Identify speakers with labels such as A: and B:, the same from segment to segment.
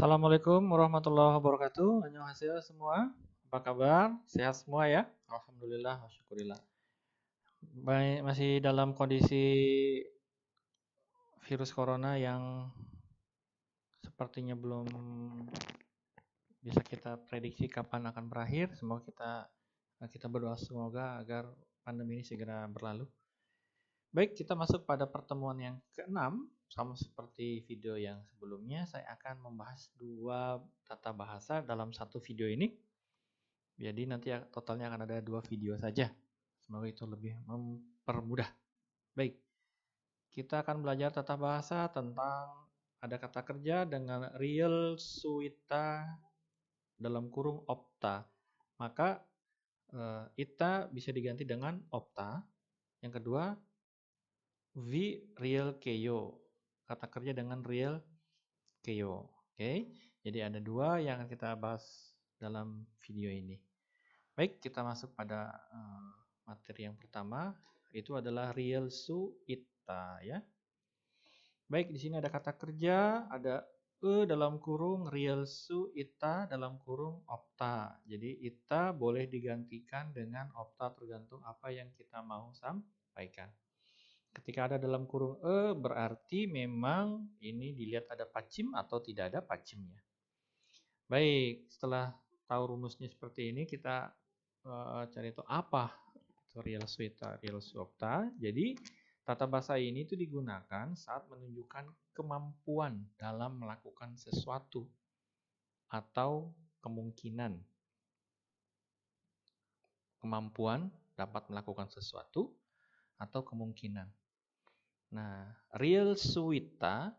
A: Assalamualaikum warahmatullahi wabarakatuh. Annyeonghaseyo semua. Apa kabar? Sehat semua ya? Alhamdulillah, syukurillah. Baik, masih dalam kondisi virus corona yang sepertinya belum bisa kita prediksi kapan akan berakhir. Semoga kita berdoa semoga agar pandemi ini segera berlalu. Baik, kita masuk pada pertemuan yang ke-6. Sama seperti video yang sebelumnya, saya akan membahas dua tata bahasa dalam satu video ini. Jadi nanti totalnya akan ada 2 video saja. Semoga itu lebih mempermudah. Baik, kita akan belajar tata bahasa tentang ada kata kerja dengan real suita dalam kurung opta. Maka ita bisa diganti dengan opta. Yang kedua, vi real keyo. Kata kerja dengan real keyo. Oke, jadi ada 2 yang akan kita bahas dalam video ini. Baik, kita masuk pada materi yang pertama, itu adalah real su ita ya. Baik, di sini ada kata kerja, ada dalam kurung real su ita dalam kurung opta. Jadi ita boleh digantikan dengan opta tergantung apa yang kita mau sampaikan. Ketika ada dalam kurung berarti memang ini dilihat ada pacim atau tidak ada pacimnya. Baik, setelah tahu rumusnya seperti ini, kita cari itu apa itu real suita, real suopta. Jadi tata bahasa ini itu digunakan saat menunjukkan kemampuan dalam melakukan sesuatu atau kemungkinan. Kemampuan dapat melakukan sesuatu atau kemungkinan. Nah, real suita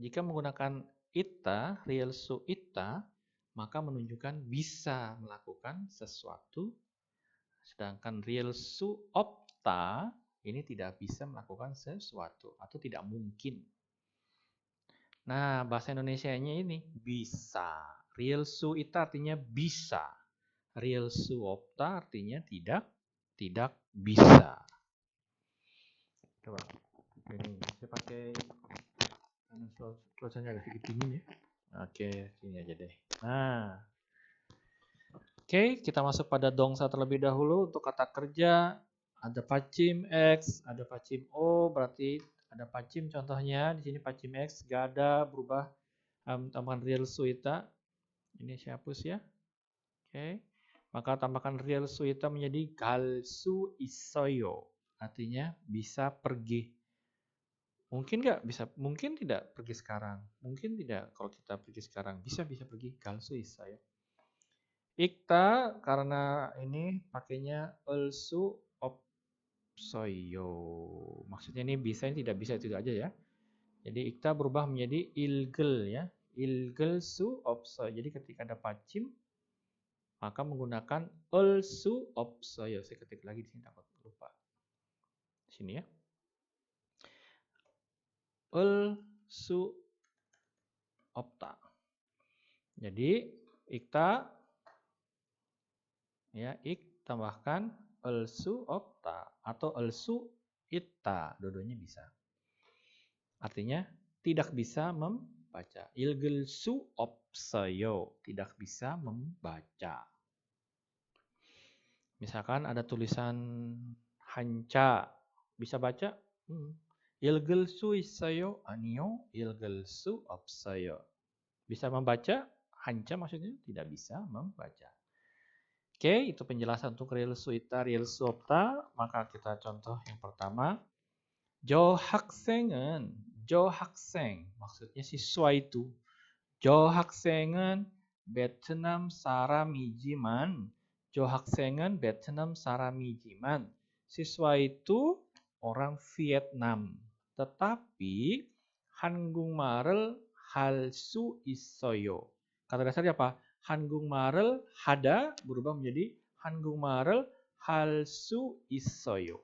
A: jika menggunakan ita, real suita, maka menunjukkan bisa melakukan sesuatu. Sedangkan real suopta ini tidak bisa melakukan sesuatu atau tidak mungkin. Nah, bahasa Indonesianya ini bisa. Real suita artinya bisa. Real suopta artinya tidak bisa. Coba ini saya pakai cuacanya agak sedikit dingin ya. Oke, sini aja deh. Nah, oke, kita masuk pada dongsa terlebih dahulu. Untuk kata kerja, ada pacim X, ada pacim O, berarti ada pacim contohnya. Di sini pacim X, gak ada, berubah tambahkan real suita. Ini saya hapus ya. Oke, maka tambahkan real suita menjadi galsu isoyo. Artinya bisa pergi. Mungkin nggak bisa, mungkin tidak pergi sekarang. Mungkin tidak kalau kita pergi sekarang. Bisa pergi galsu isoyo. Ikta karena ini pakainya elsu opsoyo. Maksudnya ini bisa, ini tidak bisa itu aja ya. Jadi ikta berubah menjadi ilgel ya. Ilgel su opsoyo. Jadi ketika ada pacim maka menggunakan elsu opsoyo. Saya ketik lagi di sini takut lupa. Sini ya. Elsu opta. Jadi ikta ya, ik tambahkan elsu opta atau elsu ita, dua-duanya bisa. Artinya tidak bisa membaca. Ilgelsu opsayo, tidak bisa membaca. Misalkan ada tulisan hanca, bisa baca? Ilgelsu isayo anio ilgelsu opsayo. Bisa membaca? Hanca maksudnya tidak bisa membaca. Oke, itu penjelasan untuk real suita, real suopta. Maka kita contoh yang pertama. Jo 학생은, maksudnya siswa itu. Jo 학생은 베트남 사람이지만, siswa itu orang Vietnam. Tetapi 한국말을 할 수 있어요. Kata dasarnya apa? 한국말을 하다 berubah menjadi 한국말을 할 수 있어요.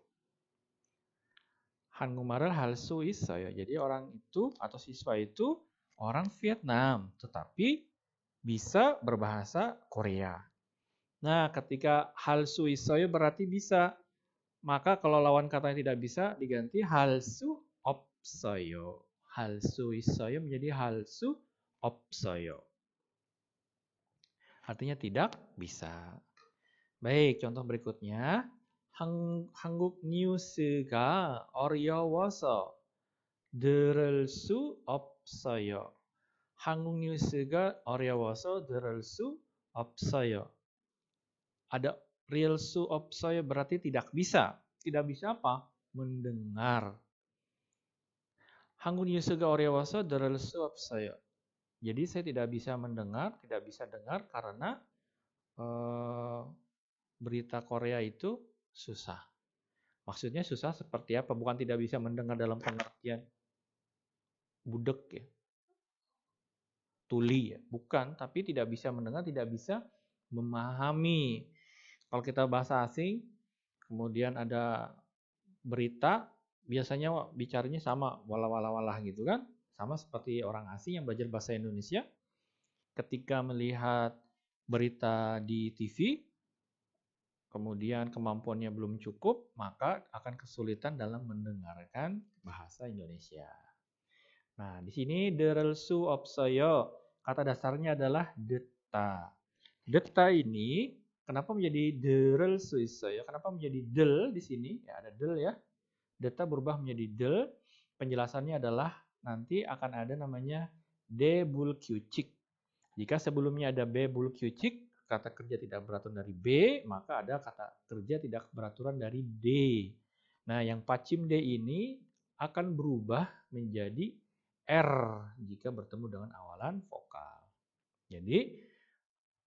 A: 한국말을 할 수 있어요. Jadi orang itu atau siswa itu orang Vietnam, tetapi bisa berbahasa Korea. Nah, ketika 할 수 있어요 berarti bisa. Maka kalau lawan katanya tidak bisa diganti 할 수 없어요. 할 수 있어요 menjadi 할 수 없어요. Artinya tidak bisa. Baik, contoh berikutnya. 한국 뉴스가 어려워서 들을 수 없어요. 한국 뉴스가 어려워서 들을 수 없어요. Ada real su 없어요 berarti tidak bisa. Tidak bisa apa? Mendengar. 한국 뉴스가 어려워서 들을 수 없어요. Jadi saya tidak bisa mendengar, tidak bisa dengar karena berita Korea itu susah. Maksudnya susah seperti apa? Bukan tidak bisa mendengar dalam pengertian budek ya, tuli ya, bukan. Tapi tidak bisa mendengar, tidak bisa memahami. Kalau kita bahasa asing, kemudian ada berita, biasanya bicaranya sama, walah-walah gitu kan. Sama seperti orang asing yang belajar bahasa Indonesia. Ketika melihat berita di TV, kemudian kemampuannya belum cukup, maka akan kesulitan dalam mendengarkan bahasa Indonesia. Nah, di sini 들을 수 없어요. Kata dasarnya adalah deta. Deta ini kenapa menjadi 들을 수 있어요? Kenapa menjadi del di sini? Ya, ada del ya. Deta berubah menjadi del. Penjelasannya adalah nanti akan ada namanya debulkyucik. Jika sebelumnya ada bebulkyucik, kata kerja tidak beraturan dari B, maka ada kata kerja tidak beraturan dari D. Nah, yang pacim D ini akan berubah menjadi R jika bertemu dengan awalan vokal. Jadi,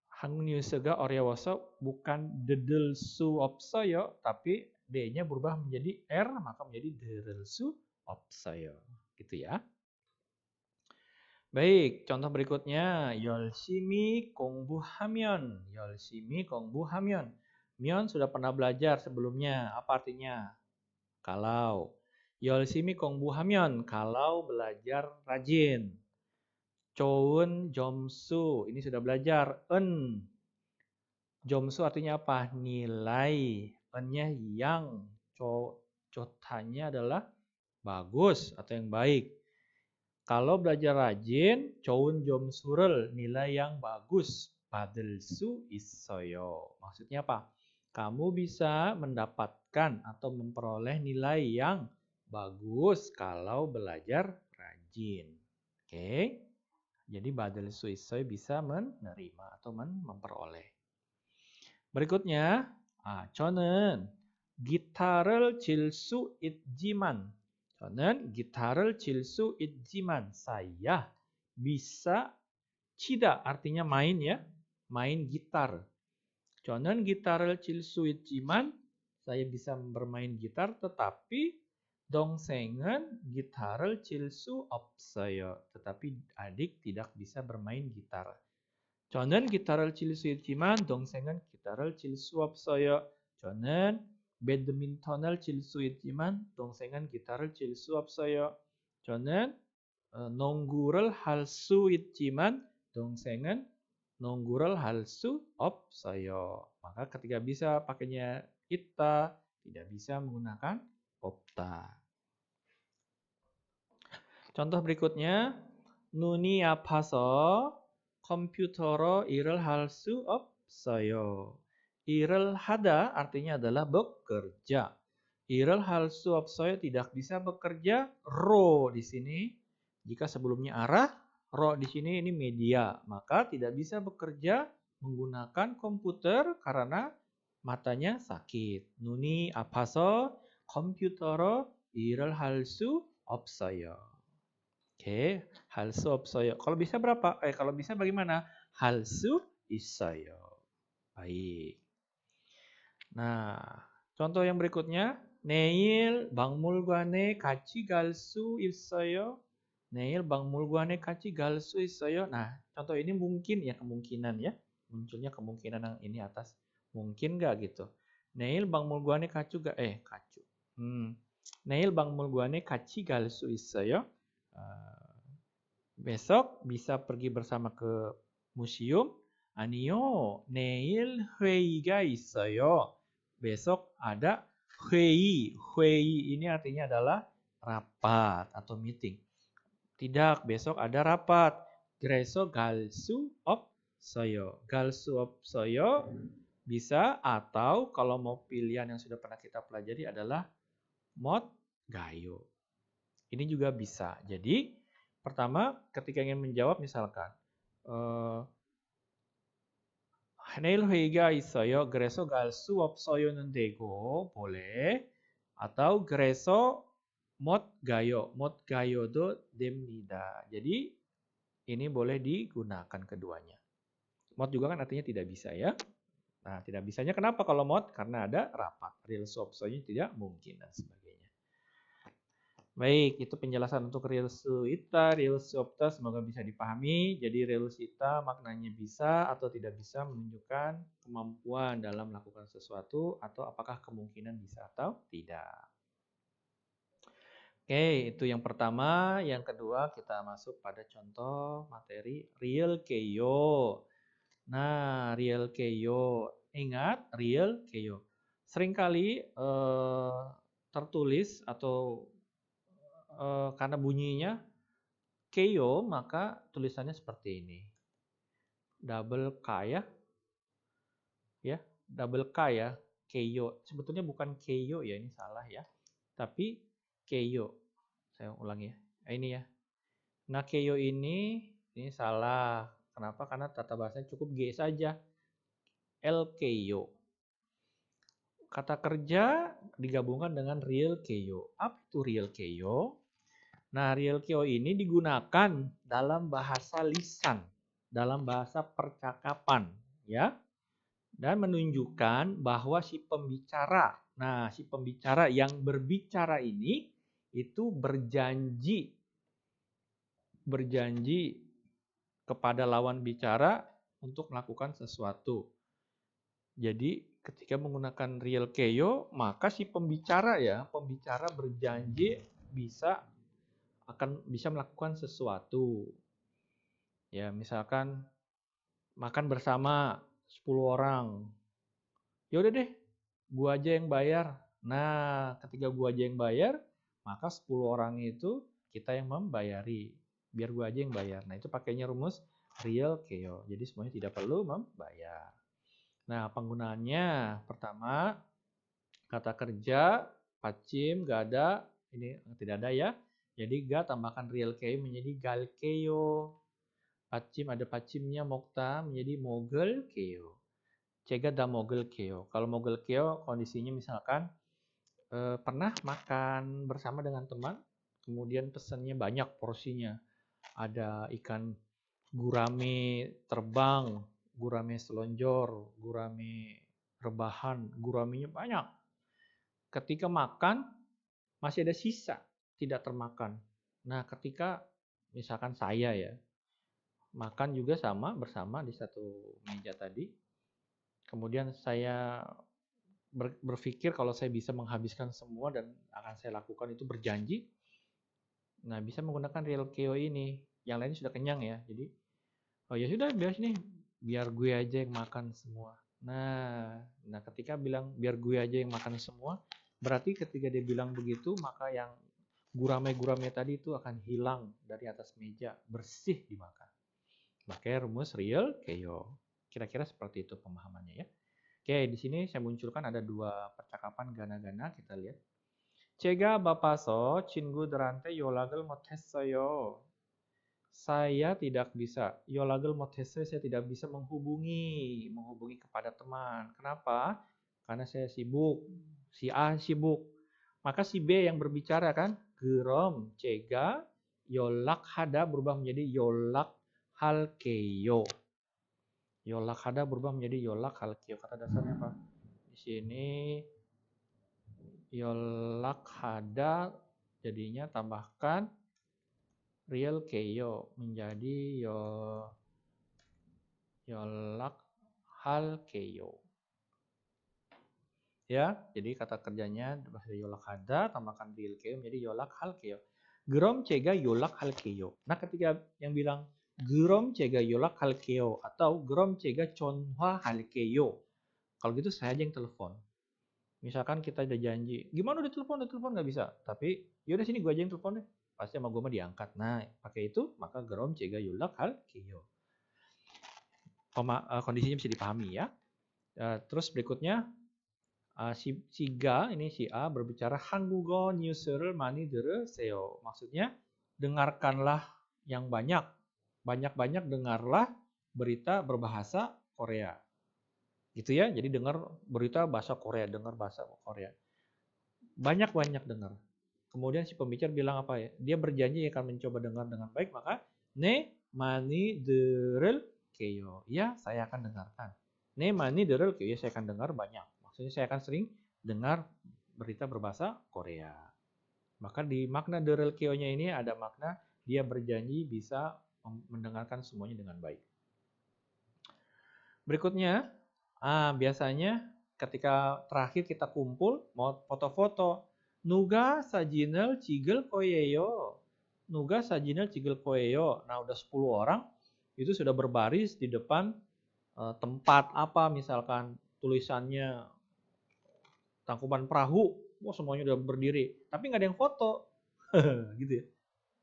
A: 한국 뉴스가 어려워서 bukan 들을 수 없어요, tapi D-nya berubah menjadi R, maka menjadi 들을 수 없어요. Gitu ya. Baik, contoh berikutnya. 열심히 공부하면. 열심히 공부하면. Myon sudah pernah belajar sebelumnya. Apa artinya? Kalau. 열심히 공부하면. Kalau belajar rajin. 좋은 점수. Ini sudah belajar. 점수 artinya apa? Nilai. N-nya yang. 좋다nya adalah bagus atau yang baik. Kalau belajar rajin, 좋은 점수를 nilai yang bagus 받을 수 있어요. Maksudnya apa? Kamu bisa mendapatkan atau memperoleh nilai yang bagus kalau belajar rajin. Oke. Jadi 받을 수 있어요 bisa menerima atau memperoleh. Berikutnya, 저는 기타를 칠 수 있지만 저는 기타를 칠 수 있지만 saya bisa 치다 artinya main ya, main gitar. 저는 기타를 칠 수 있지만 saya bisa bermain gitar tetapi 동생은 기타를 칠 수 없어요. Tetapi adik tidak bisa bermain gitar. 저는 기타를 칠 수 있지만 동생은 기타를 칠 수 없어요. 저는 배드민턴을 칠 수 있지만 동생은 기타를 칠 수 없어요. 저는 농구를 할 수 있지만 동생은 농구를 할 수 없어요. Maka ketika bisa pakainya ita, tidak bisa menggunakan 없다. Contoh berikutnya, 눈이 아파서 컴퓨터로 일을 할 수 없어요. 일을 하다 artinya adalah bekerja. 일을 할 수 없어요 tidak bisa bekerja. 로 di sini jika sebelumnya arah, 로 di sini ini media, maka tidak bisa bekerja menggunakan komputer karena matanya sakit. 눈이 아파서 컴퓨터로 일을 할 수 없어요. Oke, 할 수 없어요. Kalau bisa berapa? Kalau bisa bagaimana? 할 수 있어요. Baik. Nah, contoh yang berikutnya. 내일 박물관에 같이 갈 수 있어요? 내일 박물관에 같이 갈 수 있어요? Nah, contoh ini mungkin ya, kemungkinan ya. Munculnya kemungkinan yang ini atas. Mungkin nggak gitu. 내일 박물관에 같이 내일 박물관에 같이 갈 수 있어요? Besok bisa pergi bersama ke museum? 아니요, 내일 회의가 있어요. Besok ada 회의. 회의 ini artinya adalah rapat atau meeting. Tidak, besok ada rapat. Greso 갈 수 없어요. 갈 수 없어요 bisa, atau kalau mau pilihan yang sudah pernah kita pelajari adalah 못 가요. Ini juga bisa. Jadi pertama ketika ingin menjawab misalkan 내일 회의가 있어요. 그래서 갈 수 없어요는 되고 boleh, atau 그래서 못 가요. 못 가요도 됩니다. Jadi ini boleh digunakan keduanya. Mot juga kan artinya tidak bisa ya. Nah, tidak bisanya kenapa kalau mot? Karena ada rapat. Real su opsonya tidak mungkin dan sebagainya. Baik, itu penjelasan untuk real su ita, real su opta semoga bisa dipahami. Jadi real su ita maknanya bisa atau tidak bisa menunjukkan kemampuan dalam melakukan sesuatu atau apakah kemungkinan bisa atau tidak. Oke, itu yang pertama. Yang kedua kita masuk pada contoh materi real keyo. Nah, real keyo. Ingat, real keyo. Seringkali tertulis atau karena bunyinya keyo, maka tulisannya seperti ini. Double K ya. Ya, double K ya. Keyo. Sebetulnya bukan keyo ya, ini salah ya. Tapi keyo. Saya ulangi ya. Ini ya. Nah, keyo ini salah. Kenapa? Karena tata bahasanya cukup G saja. LKyo. Kata kerja digabungkan dengan real keyo. Apa itu real keyo? Nah, real keyo ini digunakan dalam bahasa lisan, dalam bahasa percakapan, ya. Dan menunjukkan bahwa si pembicara, nah si pembicara yang berbicara ini itu berjanji kepada lawan bicara untuk melakukan sesuatu. Jadi ketika menggunakan real keyo, maka si pembicara berjanji akan bisa melakukan sesuatu. Ya, misalkan makan bersama 10 orang. Ya udah deh, gua aja yang bayar. Nah, ketika gua aja yang bayar, maka 10 orang itu kita yang membayari. Biar gua aja yang bayar. Nah, itu pakainya rumus real keyo. Jadi semuanya tidak perlu membayar. Nah, penggunaannya pertama kata kerja pacim gak ada, ini tidak ada ya. Jadi ga tambahkan real keyo menjadi gal keyo. Pacim ada pacimnya mokta menjadi mogel keyo. Cega da mogel keyo. Kalau mogel keyo kondisinya misalkan pernah makan bersama dengan teman, kemudian pesannya banyak porsinya. Ada ikan gurame terbang, gurame selonjor, gurame rebahan, guramenya banyak. Ketika makan masih ada sisa, tidak termakan. Nah, ketika misalkan saya ya, makan juga bersama di satu meja tadi. Kemudian saya berpikir kalau saya bisa menghabiskan semua dan akan saya lakukan itu berjanji. Nah, bisa menggunakan real keyo ini. Yang lain sudah kenyang ya. Jadi oh ya sudah biar nih, biar gue aja yang makan semua. Nah, ketika bilang biar gue aja yang makan semua, berarti ketika dia bilang begitu, maka yang gurame-gurame tadi itu akan hilang dari atas meja, bersih dimakan. Pakai rumus real keyo. Kira-kira seperti itu pemahamannya ya. Oke, di sini saya munculkan ada dua percakapan gana-gana, kita lihat. 제가 바빠서 친구들한테 연락을 못했어요. Saya tidak bisa. 연락을 못했어요. Saya tidak bisa menghubungi kepada teman. Kenapa? Karena saya sibuk. Si A sibuk. Maka si B yang berbicara kan, 그럼 제가 연락하다 berubah menjadi 연락할게요. 연락하다 berubah menjadi 연락할게요. Kata dasarnya apa? Di sini 연락하다 jadinya tambahkan real keyo menjadi 연락할게요. Ya, jadi kata kerjanya bahasa 연락하다 tambahkan real keyo menjadi 연락할게요. 그럼 제가 연락할게요. Nah, ketika yang bilang 그럼 제가 연락할게요 atau 그럼 제가 전화할게요. Kalau gitu saya aja yang telepon. Misalkan kita udah janji, gimana udah telepon nggak bisa. Tapi yaudah sini gue aja yang telepon deh. pasti sama gue mah diangkat. Nah, pakai itu maka gerom cega yulak hal keyo. Kondisinya bisa dipahami ya. Terus berikutnya si Ga ini si A berbicara 한국어 뉴스를 많이 들으세요. Maksudnya dengarkanlah yang banyak. Banyak-banyak dengarlah berita berbahasa Korea. Gitu ya. Jadi dengar berita bahasa Korea, dengar bahasa Korea. Banyak-banyak dengar. Kemudian si pembicara bilang apa ya? Dia berjanji akan mencoba dengar dengan baik, maka ne mani 들을게요. Ya, saya akan dengarkan. Ne mani 들을게요. Ya, saya akan dengar banyak. Maksudnya saya akan sering dengar berita berbahasa Korea. Maka di makna 들을게요-nya ini ada makna dia berjanji bisa mendengarkan semuanya dengan baik. Berikutnya, biasanya ketika terakhir kita kumpul mau foto-foto, 누가 사진을 찍을 거예요. 누가 사진을 찍을 거예요. Nah, udah 10 orang itu sudah berbaris di depan tempat apa, misalkan tulisannya Tangkuban Perahu, wah semuanya udah berdiri, tapi nggak ada yang foto, gitu ya,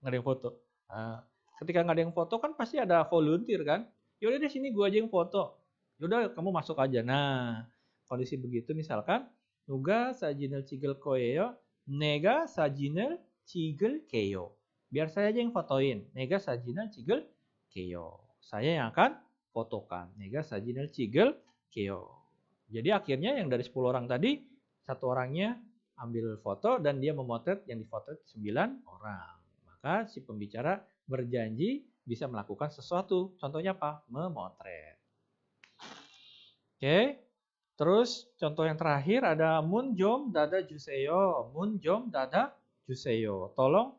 A: nggak ada yang foto. Nah, ketika nggak ada yang foto kan pasti ada volunteer kan, yaudah deh sini gue aja yang foto, yaudah kamu masuk aja. Nah, kondisi begitu misalkan, 누가 사진을 찍을 거예요, 내가 사진을 찍을게요. Biar saya aja yang fotoin, 내가 사진을 찍을게요. Saya yang akan fotokan, 내가 사진을 찍을게요. Jadi akhirnya yang dari 10 orang tadi, satu orangnya ambil foto dan dia memotret yang difotret 9 orang. Maka si pembicara berjanji bisa melakukan sesuatu. Contohnya apa? Memotret. Oke. Terus contoh yang terakhir ada 문 좀 닫아주세요. 문 좀 닫아주세요. Tolong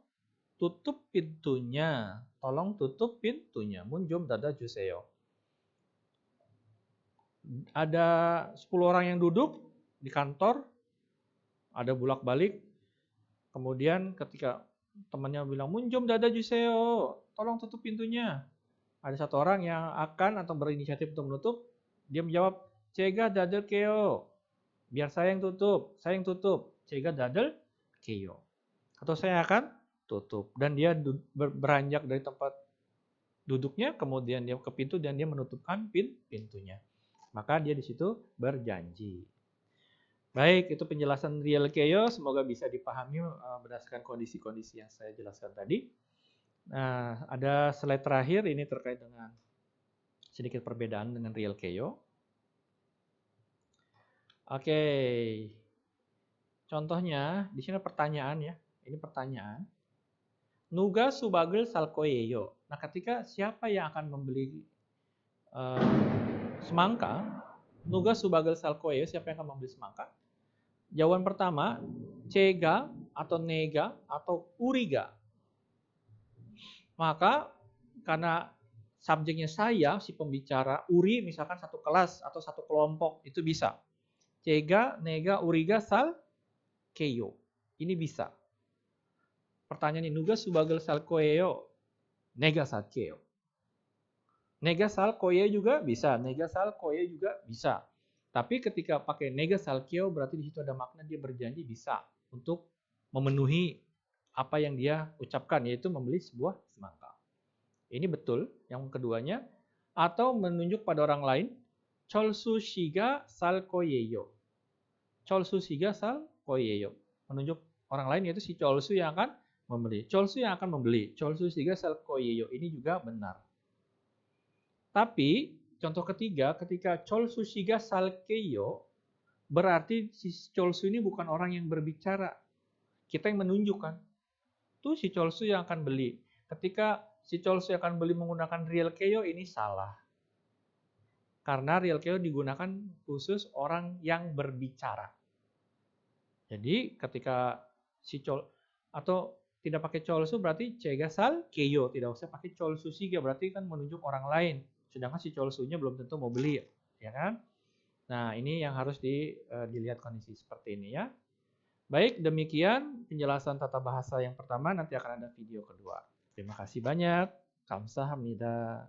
A: tutup pintunya. Tolong tutup pintunya. 문 좀 닫아주세요. Ada 10 orang yang duduk di kantor, ada bolak-balik, kemudian ketika temannya bilang 문 좀 닫아주세요, tolong tutup pintunya, ada satu orang yang akan atau berinisiatif untuk menutup, dia menjawab 제가 닫을게요, biar saya yang tutup, 제가 닫을게요, atau saya akan tutup, dan dia beranjak dari tempat duduknya, kemudian dia ke pintu dan dia menutupkan pintunya, maka dia di situ berjanji. Baik, itu penjelasan rilkeyo, semoga bisa dipahami berdasarkan kondisi-kondisi yang saya jelaskan tadi. Nah, ada slide terakhir, ini terkait dengan sedikit perbedaan dengan rilkeyo. Oke, contohnya di sini pertanyaan ya, ini pertanyaan. 누가 수박을 살 거예요? Nah, ketika siapa yang akan membeli semangka, 누가 수박을 살 거예요? Siapa yang akan membeli semangka? Jawaban pertama, 제가 atau 내가 atau 우리가. Maka karena subjeknya saya, si pembicara, uri misalkan satu kelas atau satu kelompok, itu bisa. 제가, 내가, 우리가 살 거예요. Ini bisa. Pertanyaan ini, 누가 수박을 살 거예요? 내가 살게요. 내가 살 거예요 juga bisa. 내가 살 거예요 juga bisa. Tapi ketika pakai 내가 살게요 berarti di situ ada makna dia berjanji bisa untuk memenuhi apa yang dia ucapkan, yaitu membeli sebuah semangka. Ini betul. Yang keduanya, atau menunjuk pada orang lain, 철수 씨가 살 거예요. 철수 씨가 살 거예요. Menunjuk orang lain yaitu si 철수 yang akan membeli. 철수 yang akan membeli. 철수 씨가 살 거예요. Ini juga benar. Tapi contoh ketiga, ketika 철수 씨가 살게요, berarti si 철수 ini bukan orang yang berbicara. Kita yang menunjukkan. Itu si 철수 yang akan beli. Ketika si 철수 yang akan beli menggunakan rilkeyo, ini salah. Karena rilkeyo digunakan khusus orang yang berbicara. Jadi ketika si atau tidak pakai 철수 berarti 제가 살게요. Tidak usah pakai 철수 씨가, berarti kan menunjuk orang lain. Sedangkan si 철수nya belum tentu mau beli, ya kan? Nah, ini yang harus dilihat kondisi seperti ini ya. Baik, demikian penjelasan tata bahasa yang pertama, nanti akan ada video kedua. Terima kasih banyak. 감사합니다.